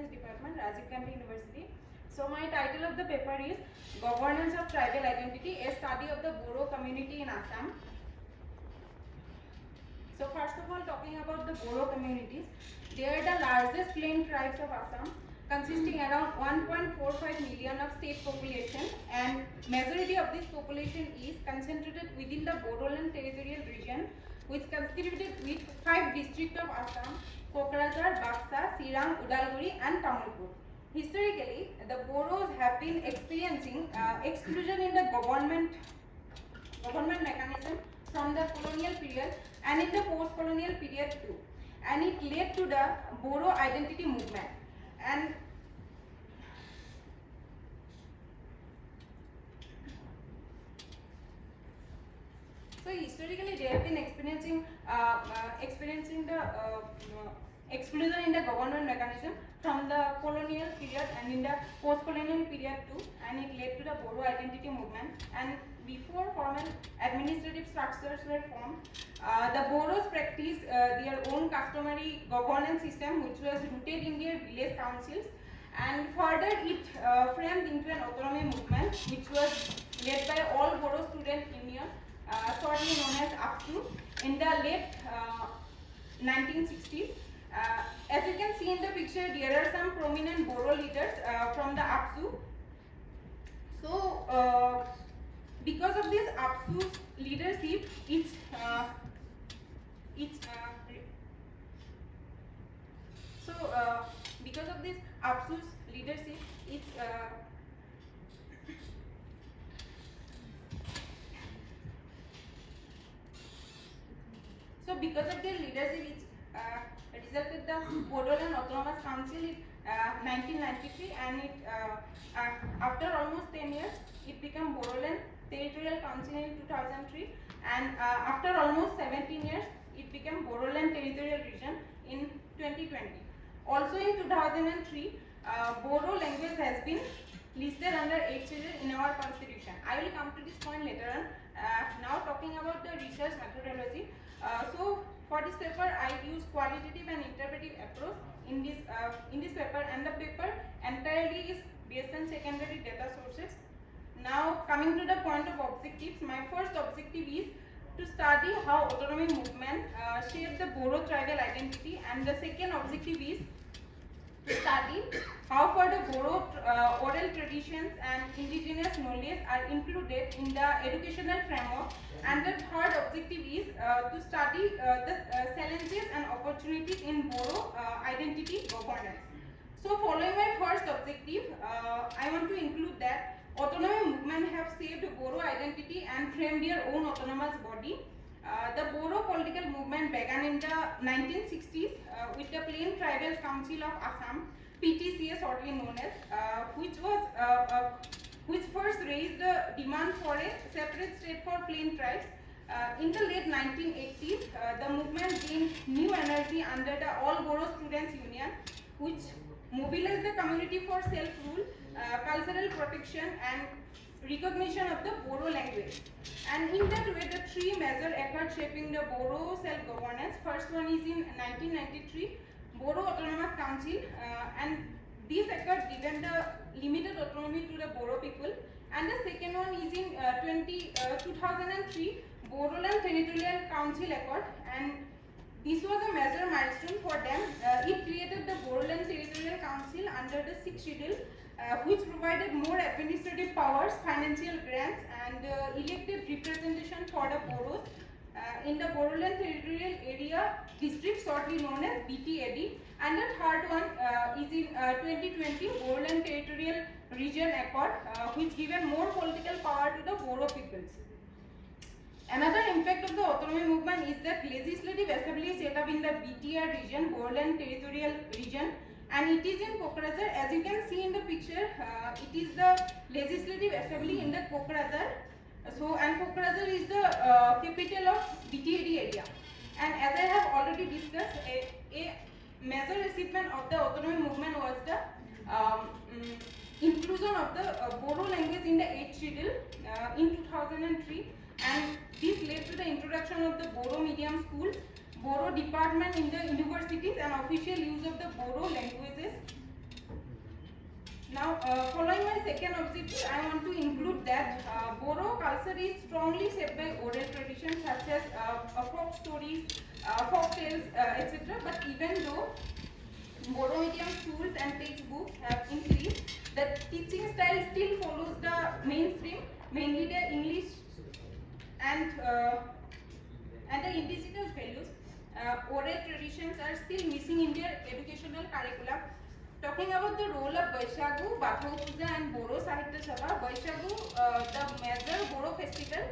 Science Department, Rajiv Gandhi University. So my title of the paper is Governance of Tribal Identity, a study of the Bodo community in Assam. So first of all, talking about the Bodo communities, they are the largest plain tribes of Assam, consisting around 1.45 million of state population, and majority of this population is concentrated within the Bodoland territorial region, which constituted with 5 districts of Assam: Kokrajhar, Baksa, Sirang, Udalguri and Tamilpur. Historically, the Bodos have been experiencing exclusion in the government mechanism from the colonial period and in the post-colonial period too, and it led to the Bodo identity movement. And so historically they have been experiencing the exclusion in the government mechanism from the colonial period and in the post-colonial period too, and it led to the Bodo identity movement. And before formal administrative structures were formed, the Bodos practiced their own customary governance system, which was rooted in their village councils, and further it framed into an autonomy movement, which was led by all Bodo Student Union, shortly known as APSU, in the late 1960s. As you can see in the picture, there are some prominent Bodo leaders from the APSU. So, because of this APSU's leadership, because of this APSU's leadership, so because of their leadership, it resulted the Bodoland Autonomous Council in 1993, and it after almost 10 years, it became Bodoland Territorial Council in 2003, and after almost 17 years, it became Bodoland Territorial Region in 2020. Also in 2003, Bodo language has been listed under 8 schedule in our constitution. I will come to this point later on. Now talking about the research methodology. So for this paper, I use qualitative and interpretive approach in this paper, and the paper entirely is based on secondary data sources. Now coming to the point of objectives, my first objective is to study how autonomy movement shaped the Bodo tribal identity, and the second objective is to study how far the Bodo oral traditions and indigenous knowledge are included in the educational framework, and the third objective is to study the challenges and opportunities in Bodo identity governance. So following my first objective, I want to include that autonomy movement have shaped Bodo identity and framed their own autonomous body. The Bodo political movement began in the 1960s with the Plain Tribal Council of Assam, PTCA shortly known as, which first raised the demand for a separate state for plain tribes. In the late 1980s, the movement gained new energy under the All Bodo Students Union, which mobilized the community for self-rule, cultural protection and recognition of the Bodo language. And in that way, the three major efforts shaping the Bodo self-governance. First one is in 1993, Bodo Autonomous Council, and this effort given the limited autonomy to the Bodo people. And the second one is in 2003, Bodoland Territorial Council Accord, and this was a major milestone for them. It created the Bodoland Territorial Council under the 6th schedule, which provided more administrative powers, financial grants and elected representation for the Bodos in the Bodoland Territorial Area District, shortly known as BTAD. And the third one is in 2020, Bodoland Territorial Region Accord, which given more political power to the Bodo peoples. Another impact of the autonomy movement is that legislative assembly set up in the BTR region, Bodoland Territorial Region, and it is in Kokrajhar. As you can see in the picture, it is the legislative assembly in the Kokrajhar. So, and Kokrajhar is the capital of BTAD area. And as I have already discussed, a major achievement of the autonomy movement was the inclusion of the Bodo language in the 8th schedule in 2003, and this led to the introduction of the Bodo medium schools, Bodo department in the universities, and official use of the Bodo languages following my second objective, I want to include that Bodo culture is strongly shaped by oral traditions such as folk stories, folk tales, etc. But even though Bodo medium schools and textbooks have increased, the teaching style still follows the mainstream, mainly the English and the indigenous values. Oral traditions are still missing in their educational curricula. Talking about the role of Baishagu, Bathau Puja and Bodo Sahitya Sabha, Baishagu, the major Bodo festival,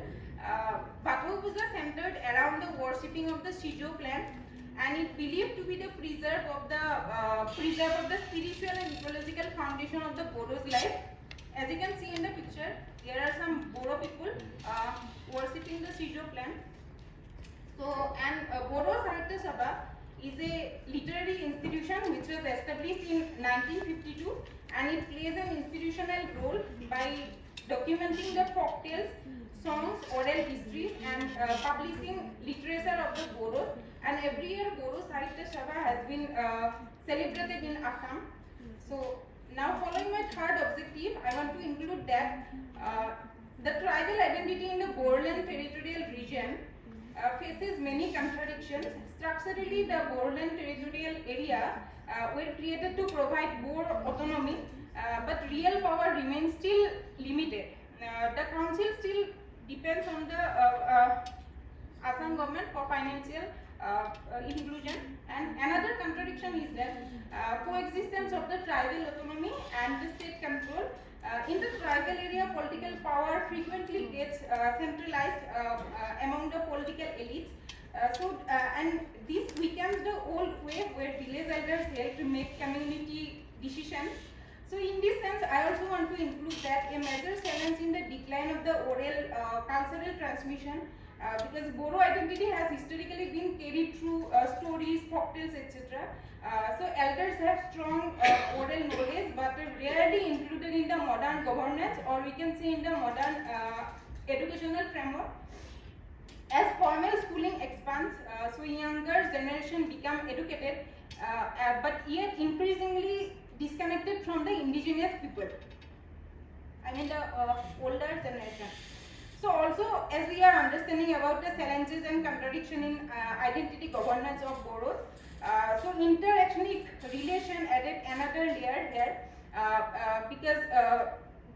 Bathau Puja centered around the worshipping of the Shijo plant, and it believed to be the preserve of the spiritual and ecological foundation of the Bodo's life. As you can see in the picture, there are some Bodo people worshipping the Shijo plant. So, and Bodo Sahitya Sabha is a literary institution which was established in 1952, and it plays an institutional role by documenting the folk tales, songs, oral histories, and publishing literature of the Bodos. And every year Bodo Sahitya Sabha has been celebrated in Assam. So now, following my third objective, I want to include that the tribal identity in the Bodoland territorial region faces many contradictions. Structurally, the Bodoland territorial area were created to provide Bodo autonomy, but real power remains still limited. The council still depends on the Assam government for financial inclusion. And another contradiction is that coexistence of the tribal autonomy and the state control. In the tribal area, political power frequently gets centralized among the political elites. And this weakens the old way where village elders help to make community decisions. So in this sense, I also want to include that a major challenge in the decline of the oral cultural transmission, because Bodo identity has historically been carried through stories, folktales, etc. So elders have strong oral knowledge, but rarely included in the modern governance, or we can say in the modern educational framework. As formal schooling expands, so younger generation become educated, but yet increasingly disconnected from the indigenous people. I mean the older generation. So also, as we are understanding about the challenges and contradiction in identity governance of Bodos, so inter-ethnic relation added another layer here, because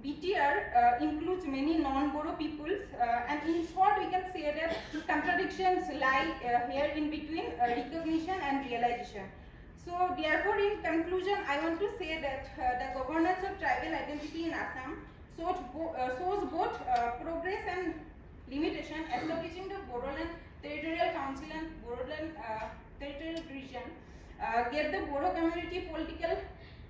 BTR includes many non-Bodo peoples, and in short we can say that contradictions lie here in between recognition and realization. So therefore, in conclusion, I want to say that the governance of tribal identity in Assam shows both progress and limitation. Establishing the Bodoland Territorial Council and Bodoland Territorial Region gave the Bodo community political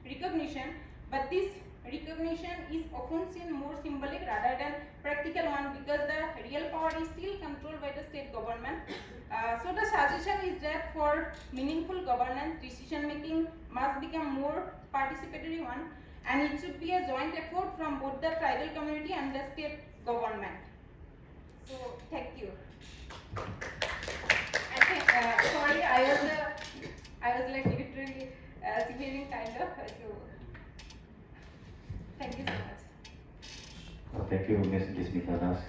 recognition, but this recognition is often seen more symbolic rather than practical one, because the real power is still controlled by the state government. So the suggestion is that for meaningful governance, decision making must become more participatory one, and it should be a joint effort from both the tribal community and the state government. So thank you. I think, sorry, I was like literally singing kind of. So thank you so much. Thank you, Ms. Dismita Das.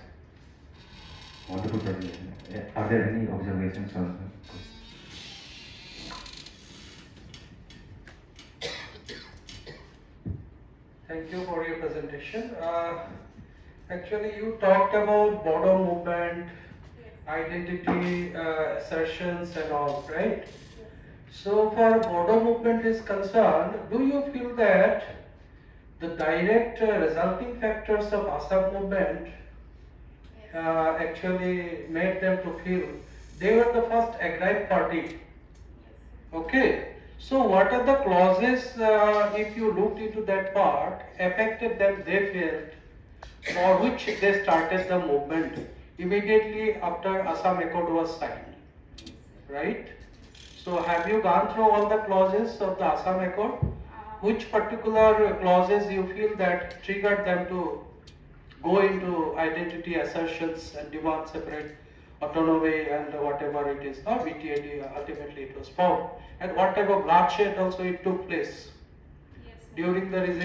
Wonderful presentation. Are there any observations or? Thank you for your presentation. Actually, you talked about Bodo movement, identity assertions and all, right? So, for Bodo movement is concerned, do you feel that the direct resulting factors of Assam movement actually made them to feel they were the first aggrieved party? Okay. So what are the clauses, if you looked into that part, affected them they felt, for which they started the movement immediately after Assam Accord was signed, right? So have you gone through all the clauses of the Assam Accord? Which particular clauses you feel that triggered them to go into identity assertions and demand separate autonomy and whatever it is, BTAD, ultimately it was formed, and what type of bloodshed also it took place during the